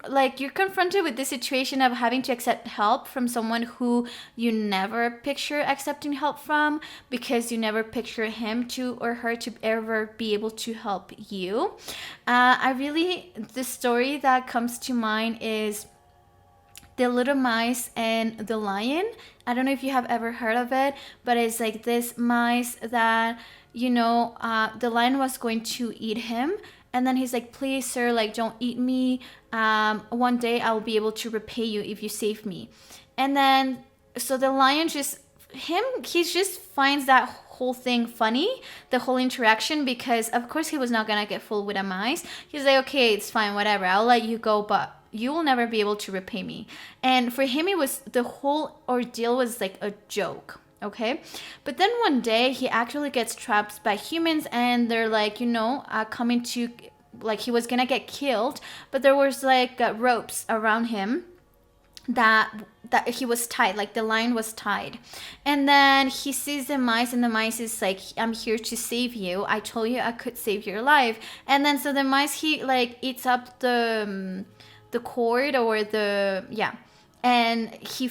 A: like you're confronted with this situation of having to accept help from someone who you never picture accepting help from, because you never picture him to or her to ever be able to help you. The story that comes to mind is The Little Mice and the Lion. I don't know if you have ever heard of it, but it's like this mice that, the lion was going to eat him. And then he's like, please, sir, like, don't eat me. One day I'll be able to repay you if you save me. And then, so the lion he just finds that whole thing funny, the whole interaction, because of course he was not gonna get fooled with a mice. He's like, okay, it's fine, whatever, I'll let you go, but you will never be able to repay me. And for him, the whole ordeal was like a joke. Okay, but then one day he actually gets trapped by humans, and they're like, coming to, like, he was gonna get killed, but there was like ropes around him that he was tied, like the lion was tied. And then he sees the mice, and the mice is like, I'm here to save you, I told you I could save your life. And then so the mice, he like eats up the cord, or and he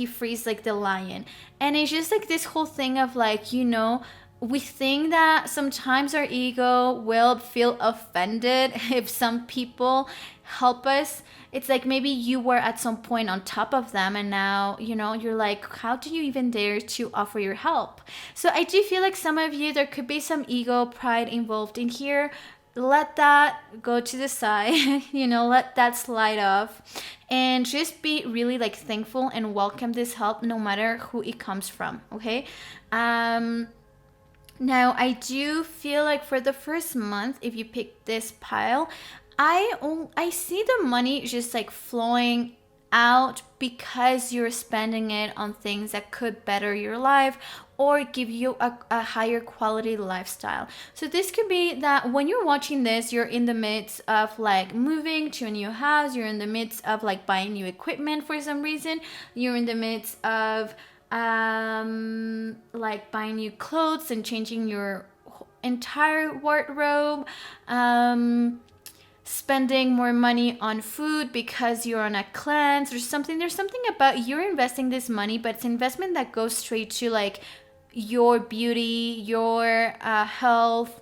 A: frees like the lion. And it's just like this whole thing of like, we think that sometimes our ego will feel offended if some people help us. It's like maybe you were at some point on top of them, and now, you're like, how do you even dare to offer your help? So I do feel like some of you, there could be some ego pride involved in here. Let that go to the side, let that slide off, and just be really like thankful and welcome this help no matter who it comes from. Okay. Now I do feel like for the first month, if you pick this pile, I see the money just like flowing out because you're spending it on things that could better your life or give you a higher quality lifestyle. So this could be that when you're watching this, you're in the midst of like moving to a new house, you're in the midst of like buying new equipment for some reason, you're in the midst of like buying new clothes and changing your entire wardrobe, spending more money on food because you're on a cleanse. There's something about you're investing this money, but it's investment that goes straight to like your beauty, your health,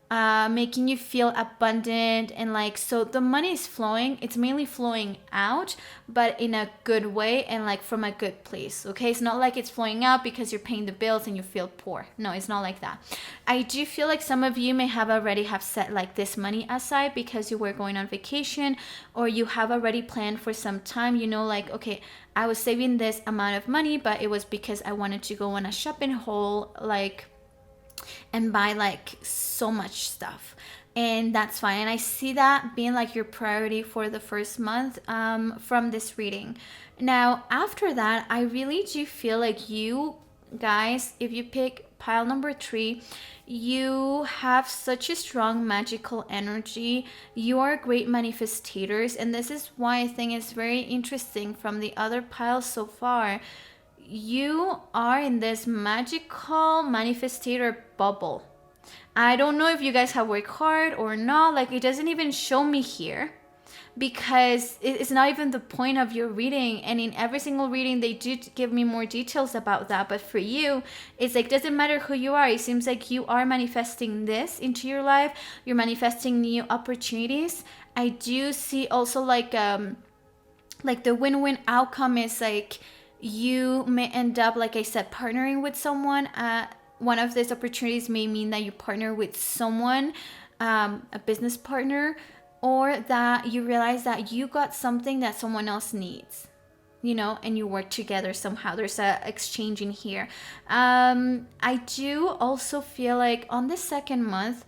A: making you feel abundant. And like, so the money is flowing, it's mainly flowing out, but in a good way and like from a good place. Okay, it's not like it's flowing out because you're paying the bills and you feel poor. No, it's not like that. I do feel like some of you may have already have set like this money aside because you were going on vacation, or you have already planned for some time, like, okay, I was saving this amount of money, but it was because I wanted to go on a shopping haul, like, and buy like so much stuff. And that's fine. And I see that being like your priority for the first month from this reading. Now, after that, I really do feel like you guys, if you pick pile number 3, you have such a strong magical energy. You are great manifestators. And this is why I think it's very interesting from the other piles so far. You are in this magical manifestator bubble. I don't know if you guys have worked hard or not. Like, it doesn't even show me here because it's not even the point of your reading. And in every single reading, they do give me more details about that. But for you, it's like, doesn't matter who you are. It seems like you are manifesting this into your life. You're manifesting new opportunities. I do see also like the win-win outcome is like, you may end up, like I said, partnering with someone. One of these opportunities may mean that you partner with someone, a business partner, or that you realize that you got something that someone else needs, and you work together somehow. There's a exchange in here. I do also feel like on the second month,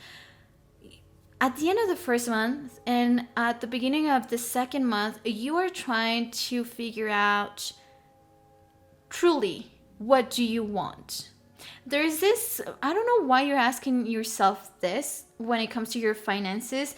A: at the end of the first month and at the beginning of the second month, you are trying to figure out truly, what do you want? There's this, I don't know why you're asking yourself this when it comes to your finances.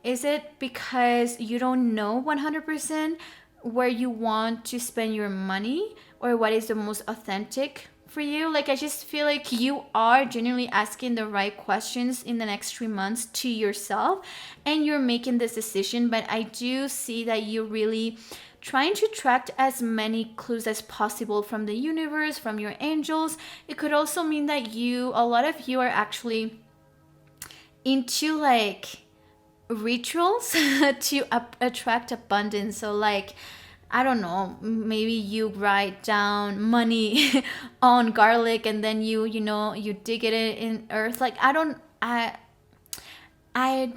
A: Is it because you don't know 100% where you want to spend your money, or what is the most authentic for you. Like, I just feel like you are genuinely asking the right questions in the next 3 months to yourself, and you're making this decision. But I do see that you really trying to attract as many clues as possible from the universe, from your angels. It could also mean that a lot of you are actually into like rituals to attract abundance. So like, I don't know, maybe you write down money on garlic, and then you dig it in earth. Like, I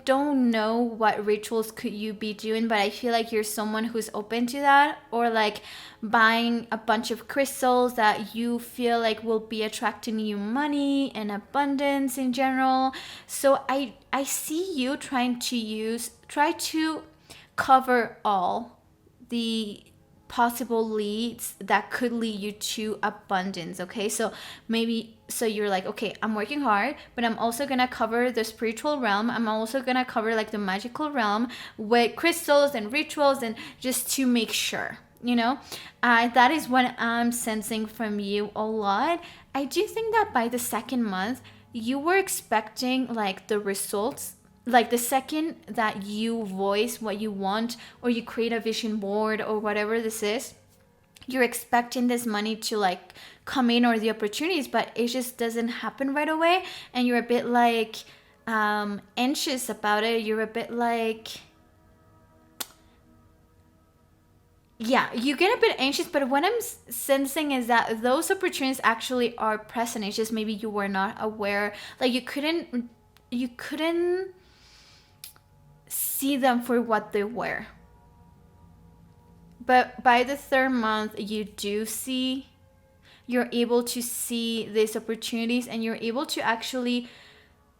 A: don't know what rituals could you be doing, but I feel like you're someone who's open to that, or like buying a bunch of crystals that you feel like will be attracting you money and abundance in general. So I see you try to cover all the possible leads that could lead you to abundance. Okay, so you're like, okay, I'm working hard, but I'm also gonna cover the spiritual realm, I'm also gonna cover like the magical realm with crystals and rituals, and just to make sure, that is what I'm sensing from you a lot. I do think that by the second month you were expecting like the results, like the second that you voice what you want, or you create a vision board or whatever this is, you're expecting this money to like come in, or the opportunities, but it just doesn't happen right away, and you're a bit like anxious about it. You're a bit like, yeah, you get a bit anxious, but what I'm sensing is that those opportunities actually are present. It's just maybe you were not aware, like you couldn't see them for what they were. But by the third month, you're able to see these opportunities, and you're able to actually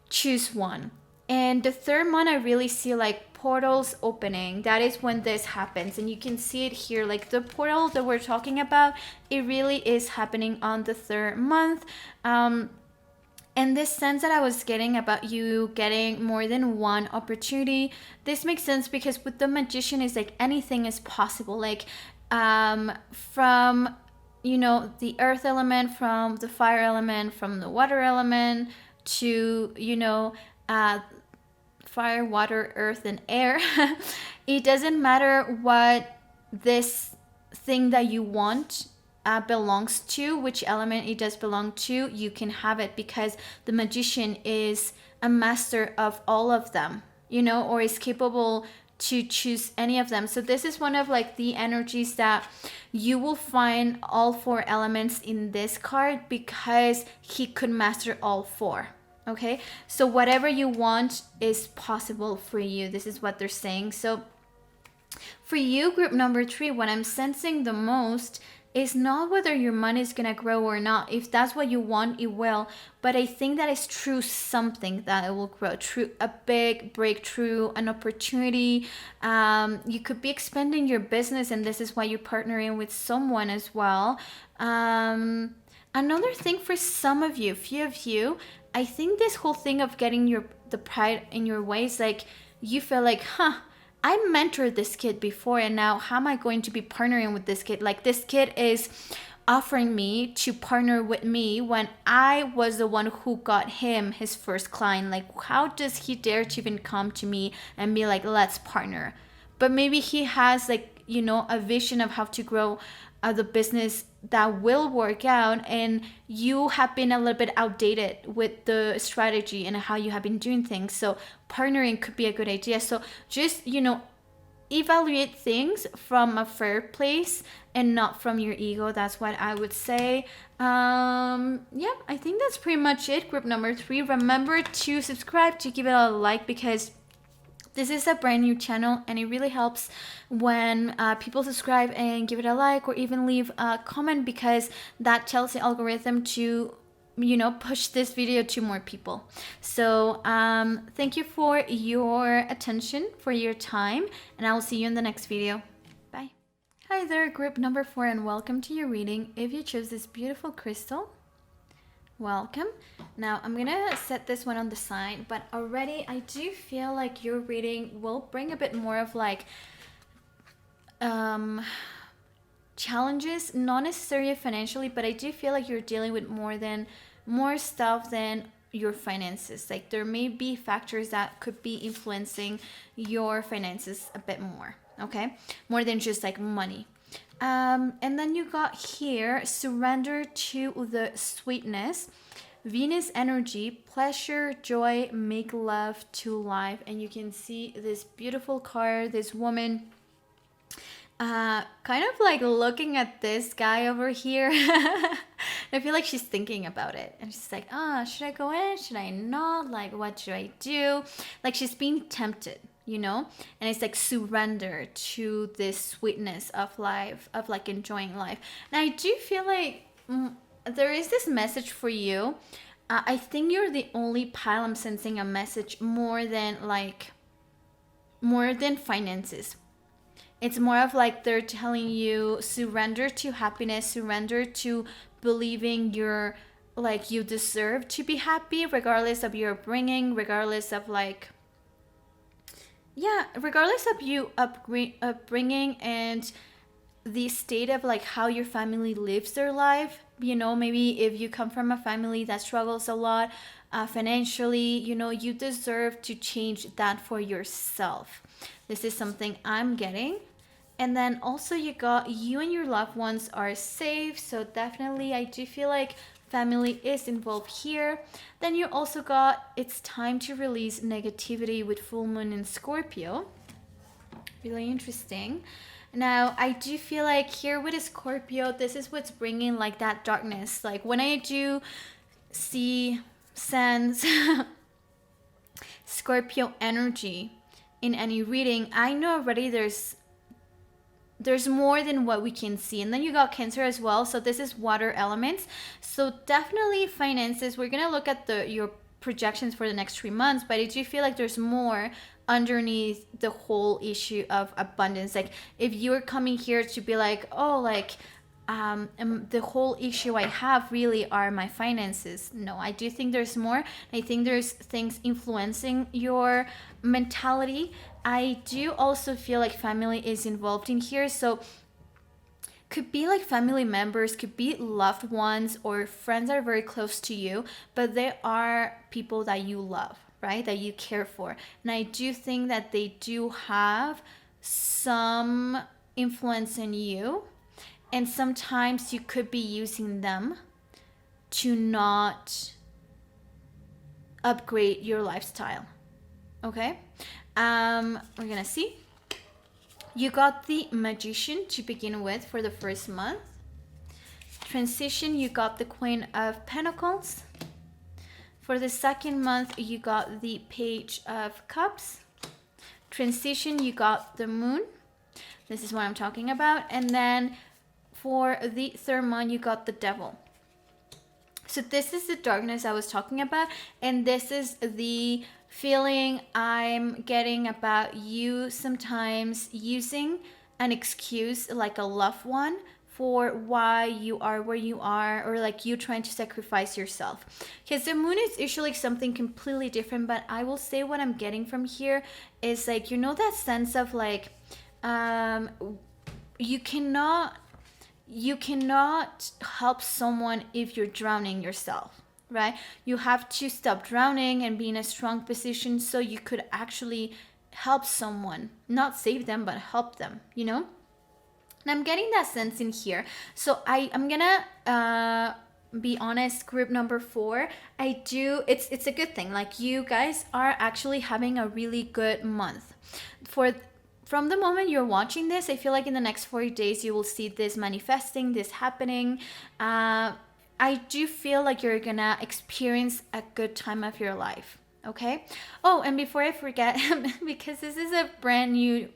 A: choose one. And the third month, I really see like portals opening. That is when this happens, and you can see it here, like the portal that we're talking about, it really is happening on the third month. And this sense that I was getting about you getting more than one opportunity, this makes sense because with the magician is like anything is possible. Like from the earth element, from the fire element, from the water element, to fire, water, earth, and air. It doesn't matter what this thing that you want belongs to, which element it does belong to, you can have it, because the magician is a master of all of them, or is capable to choose any of them. So this is one of like the energies that you will find all four elements in this card, because he could master all four. Okay, so whatever you want is possible for you. This is what they're saying. So for you, group number 3, what I'm sensing the most is not whether your money is going to grow or not. If that's what you want, it will. But I think that is true something that it will grow. True, a big breakthrough, an opportunity. You could be expanding your business, and this is why you're partnering with someone as well. Another thing for some of you, few of you, I think this whole thing of getting the pride in your ways, like you feel like, I mentored this kid before, and now how am I going to be partnering with this kid? Like, this kid is offering me to partner with me when I was the one who got him his first client. Like, how does he dare to even come to me and be like, let's partner? But maybe he has like, a vision of how to grow the business that will work out, and you have been a little bit outdated with the strategy and how you have been doing things. So partnering could be a good idea. So just evaluate things from a fair place and not from your ego. That's what I would say. I think that's pretty much it, group number 3. Remember to subscribe, to give it a like, because this is a brand new channel, and it really helps when people subscribe and give it a like, or even leave a comment, because that tells the algorithm to push this video to more people. So thank you for your attention, for your time, and I will see you in the next video. Bye. Hi there, group number 4, and welcome to your reading. If you chose this beautiful crystal, welcome. Now I'm gonna set this one on the side, but already I do feel like your reading will bring a bit more of like challenges, not necessarily financially, but I do feel like you're dealing with more stuff than your finances. Like there may be factors that could be influencing your finances a bit more, okay? More than just like money. And then you got here, surrender to the sweetness. Venus energy, pleasure, joy, make love to life. And you can see this beautiful card, this woman kind of like looking at this guy over here. I feel like she's thinking about it. And she's like, should I go in? Should I not? Like, what should I do? Like she's being tempted, you know? And it's like surrender to this sweetness of life, of like enjoying life. And I do feel like there is this message for you. I think you're the only pile I'm sensing a message more than finances. It's more of like they're telling you surrender to happiness, surrender to believing you deserve to be happy regardless of your upbringing, regardless of regardless of you upbringing and the state of like how your family lives their life. You know, maybe if you come from a family that struggles a lot financially, you know, you deserve to change that for yourself. This is something I'm getting. And then also you got you and your loved ones are safe. So definitely I do feel like family is involved here. Then you also got it's time to release negativity with full moon in Scorpio. Really interesting. Now, I do feel like here with a Scorpio, this is what's bringing like that darkness. Like when I do sense Scorpio energy in any reading, I know already there's more than what we can see. And then you got Cancer as well. So this is water elements. So definitely finances. We're going to look at your projections for the next 3 months, but I do feel like there's more underneath the whole issue of abundance. Like if you're coming here to be like, the whole issue I have really are my finances. No, I do think there's more. I think there's things influencing your mentality. I do also feel like family is involved in here. So could be like family members, could be loved ones or friends that are very close to you, but they are people that you love, right? That you care for. And I do think that they do have some influence in you. And sometimes you could be using them to not upgrade your lifestyle. Okay? We're going to see. You got the Magician to begin with for the first month. Transition, you got the Queen of Pentacles. For the second month, you got the Page of Cups. Transition, you got the Moon. This is what I'm talking about. And then for the third month, you got the Devil. So this is the darkness I was talking about. And this is the feeling I'm getting about you sometimes using an excuse like a loved one for why you are where you are, or like you trying to sacrifice yourself. Because the moon is usually something completely different, but I will say what I'm getting from here is like, you know, that sense of like, you cannot help someone if you're drowning yourself, right? You have to stop drowning and be in a strong position so you could actually help someone, not save them, but help them, you know? And I'm getting that sense in here. So I'm gonna be honest, group number 4, it's a good thing. Like you guys are actually having a really good month. From the moment you're watching this, I feel like in the next 40 days, you will see this manifesting, this happening. I do feel like you're gonna experience a good time of your life, okay? Oh, and before I forget, because this is a brand new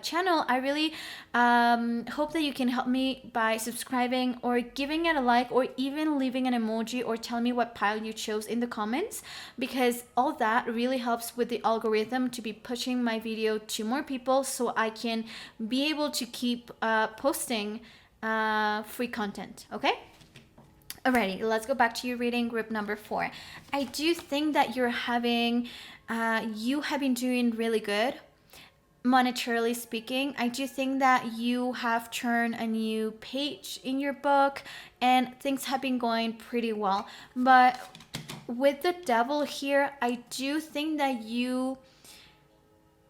A: channel, I really hope that you can help me by subscribing or giving it a like or even leaving an emoji or telling me what pile you chose in the comments, because all that really helps with the algorithm to be pushing my video to more people so I can be able to keep posting free content, okay? Alrighty, let's go back to your reading, group number 4. I do think that you have been doing really good. monetarily speaking. I do think that you have turned a new page in your book and things have been going pretty well. But with the devil here, I do think that you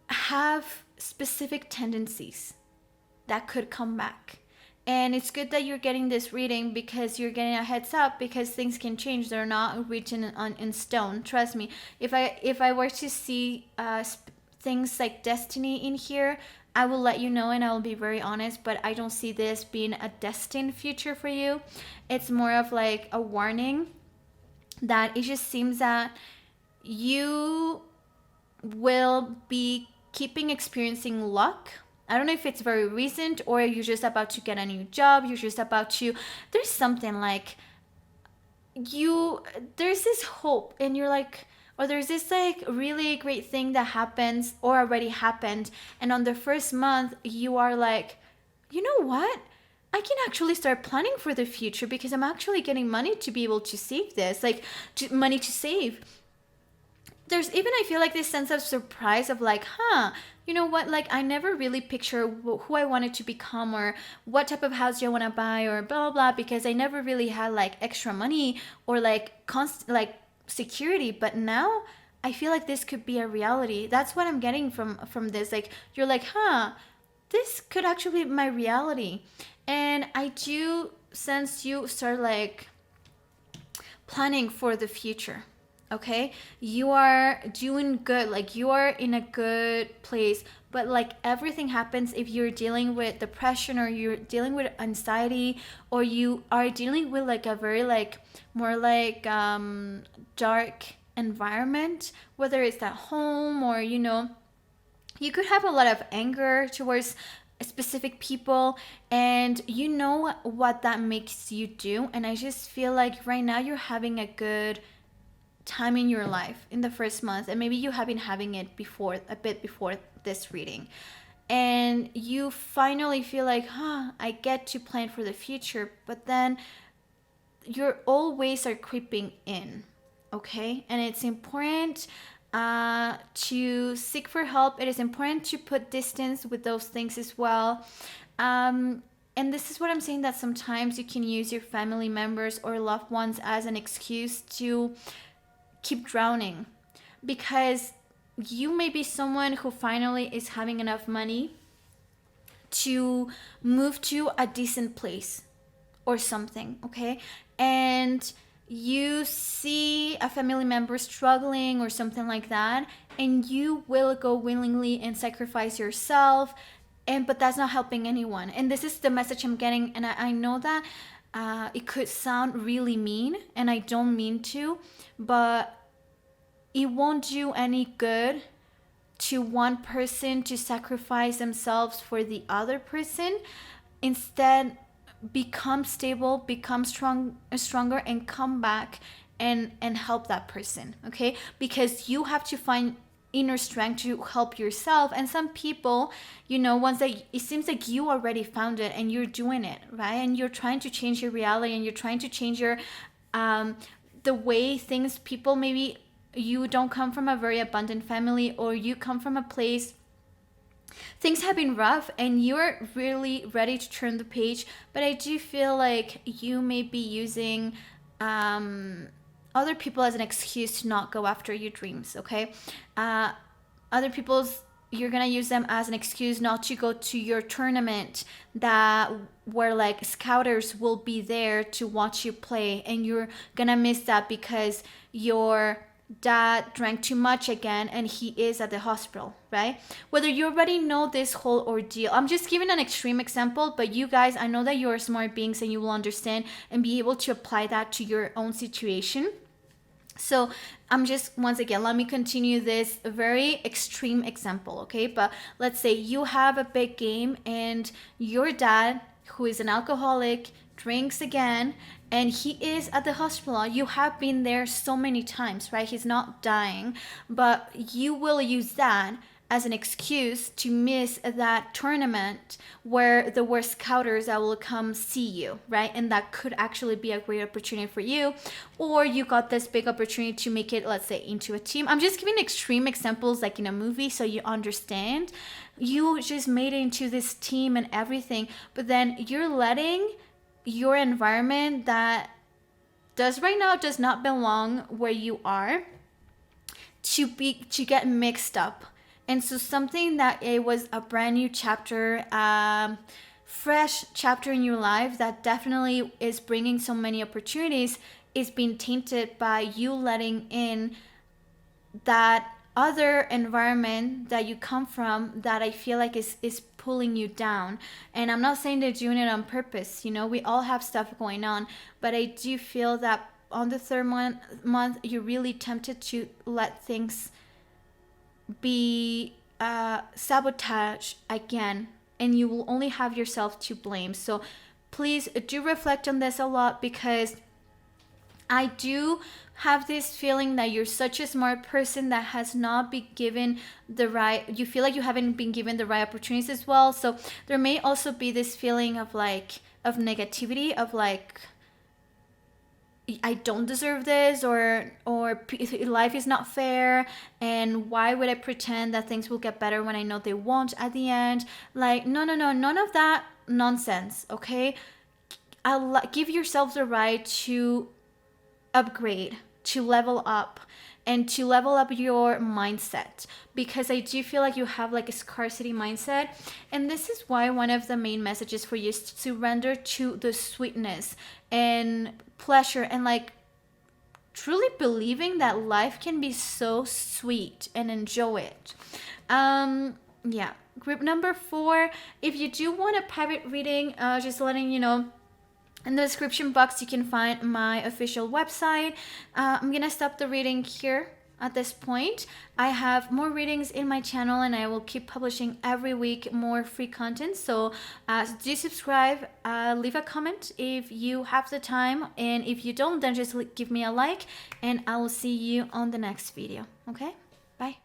A: have specific tendencies that could come back. And it's good that you're getting this reading because you're getting a heads up, because things can change. They're not written in stone. Trust me. If I were to see things like destiny in here, I will let you know and I will be very honest, but I don't see this being a destined future for you. It's more of like a warning that it just seems that you will be keeping experiencing luck. I don't know if it's very recent or you're just about to get a new job, you're just about to, there's something like there's this hope and you're like, or there's this like really great thing that happens or already happened, and on the first month you are like, you know what, I can actually start planning for the future because I'm actually getting money to be able to save this, like money to save. There's even, I feel like, this sense of surprise of like, you know what, like I never really picture who I wanted to become or what type of house do I want to buy or blah blah blah, because I never really had like extra money or like constant like security. But now I feel like this could be a reality. That's what I'm getting from this. Like you're like, this could actually be my reality. And I do sense you start like planning for the future. Okay, you are doing good, like you are in a good place, but like everything happens if you're dealing with depression or you're dealing with anxiety or you are dealing with like a very like more like dark environment, whether it's at home or you could have a lot of anger towards specific people, and you know what that makes you do. And I just feel like right now you're having a good time in your life in the first month, and maybe you have been having it before, a bit before this reading, and you finally feel like, I get to plan for the future. But then your old ways are creeping in. Okay, and it's important to seek for help. It is important to put distance with those things as well. And this is what I'm saying, that sometimes you can use your family members or loved ones as an excuse to keep drowning, because you may be someone who finally is having enough money to move to a decent place or something, okay? And you see a family member struggling or something like that, and you will go willingly and sacrifice yourself, but that's not helping anyone. And this is the message I'm getting, and I know that it could sound really mean, and I don't mean to, but it won't do any good to one person to sacrifice themselves for the other person. Instead, become stable, become stronger, and come back and help that person, okay? Because you have to find inner strength to help yourself. And some people, once that it seems like you already found it and you're doing it, right? And you're trying to change your reality, and you're trying to change your the way things, people, maybe you don't come from a very abundant family, or you come from a place things have been rough and you're really ready to turn the page. But I do feel like you may be using other people as an excuse to not go after your dreams, okay? Other people's, you're gonna use them as an excuse not to go to your tournament that where like scouters will be there to watch you play, and you're gonna miss that because your dad drank too much again and he is at the hospital, right? Whether you already know this whole ordeal, I'm just giving an extreme example, but you guys, I know that you're smart beings and you will understand and be able to apply that to your own situation. So I'm just, once again, let me continue this very extreme example, okay? But let's say you have a big game and your dad, who is an alcoholic, drinks again, and he is at the hospital. You have been there so many times, right? He's not dying, but you will use that as an excuse to miss that tournament where there were scouters that will come see you, right? And that could actually be a great opportunity for you. Or you got this big opportunity to make it, let's say, into a team. I'm just giving extreme examples like in a movie so you understand. You just made it into this team and everything, but then you're letting your environment that does not belong where you are to get mixed up. And so something that it was a brand new chapter, fresh chapter in your life that definitely is bringing so many opportunities, is being tainted by you letting in that other environment that you come from that I feel like is pulling you down. And I'm not saying they're doing it on purpose. You know, we all have stuff going on, but I do feel that on the third month you're really tempted to let things be sabotaged again, and you will only have yourself to blame. So please do reflect on this a lot, because I do have this feeling that you're such a smart person that has not been given the right, you feel like you haven't been given the right opportunities as well. So there may also be this feeling of like, of negativity, of like, I don't deserve this, or life is not fair, and why would I pretend that things will get better when I know they won't at the end? Like, no, none of that nonsense, okay? Give yourself the right to upgrade, to level up, and to level up your mindset, because I do feel like you have like a scarcity mindset. And this is why one of the main messages for you is to surrender to the sweetness and pleasure, and like truly believing that life can be so sweet, and enjoy it. Yeah. Group number 4, if you do want a private reading, just letting you know, in the description box, you can find my official website. I'm going to stop the reading here at this point. I have more readings in my channel, and I will keep publishing every week more free content. So do subscribe, leave a comment if you have the time. And if you don't, then just give me a like, and I will see you on the next video. Okay? Bye.